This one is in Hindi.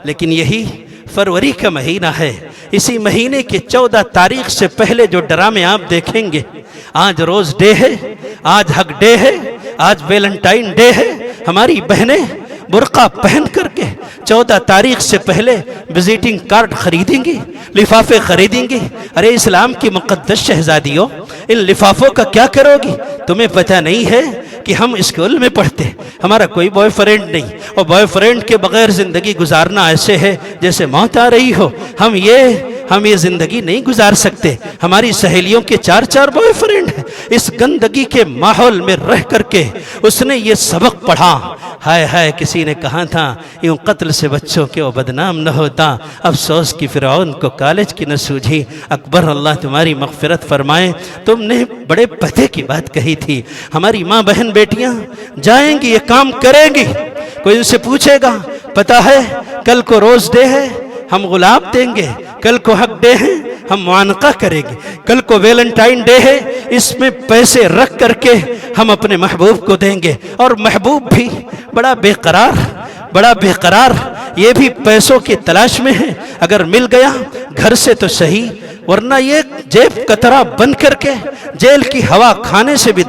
लेकिन यही फरवरी का महीना है। इसी महीने के 14 तारीख से पहले जो ड्रामे आप देखेंगे, आज रोज डे है, आज हक डे है, आज वैलेंटाइन डे है, हमारी बहनें बुर्का पहन करके 14 तारीख से पहले विजिटिंग कार्ड खरीदेंगी, लिफाफे खरीदेंगी। अरे इस्लाम की मुक़द्दस शहजादियों, इन लिफाफों का क्या करोगी? तुम्हें पता नहीं है कि हम स्कूल में पढ़ते, हमारा कोई बॉयफ्रेंड नहीं, और बॉयफ्रेंड के बगैर ज़िंदगी गुजारना ऐसे है जैसे मौत आ रही हो। हम ये ज़िंदगी नहीं गुजार सकते। हमारी सहेलियों के 4-4 बॉयफ्रेंड हैं। इस गंदगी के माहौल में रह करके उसने ये सबक पढ़ा। हाय हाय, किसी ने कहा था यूं कत्ल से बच्चों के वो बदनाम न होता। अफसोस की फ़िरौन को कॉलेज की न सूझी। अकबर, अल्लाह तुम्हारी मग़फ़िरत फरमाए। तुमने बड़े पते की बात कही थी। हमारी माँ बहन बेटियां जाएंगी, ये काम करेंगी। कोई उनसे पूछेगा, पता है कल को रोज़ डे है, हम गुलाब देंगे। कल को हक डे है, हम मुआनका करेंगे। कल को वैलेंटाइन डे है, इसमें पैसे रख करके हम अपने महबूब को देंगे। और महबूब भी बड़ा बेकरार, ये भी पैसों की तलाश में है। अगर मिल गया घर से तो सही, वरना ये जेब कतरा बन करके जेल की हवा खाने से भी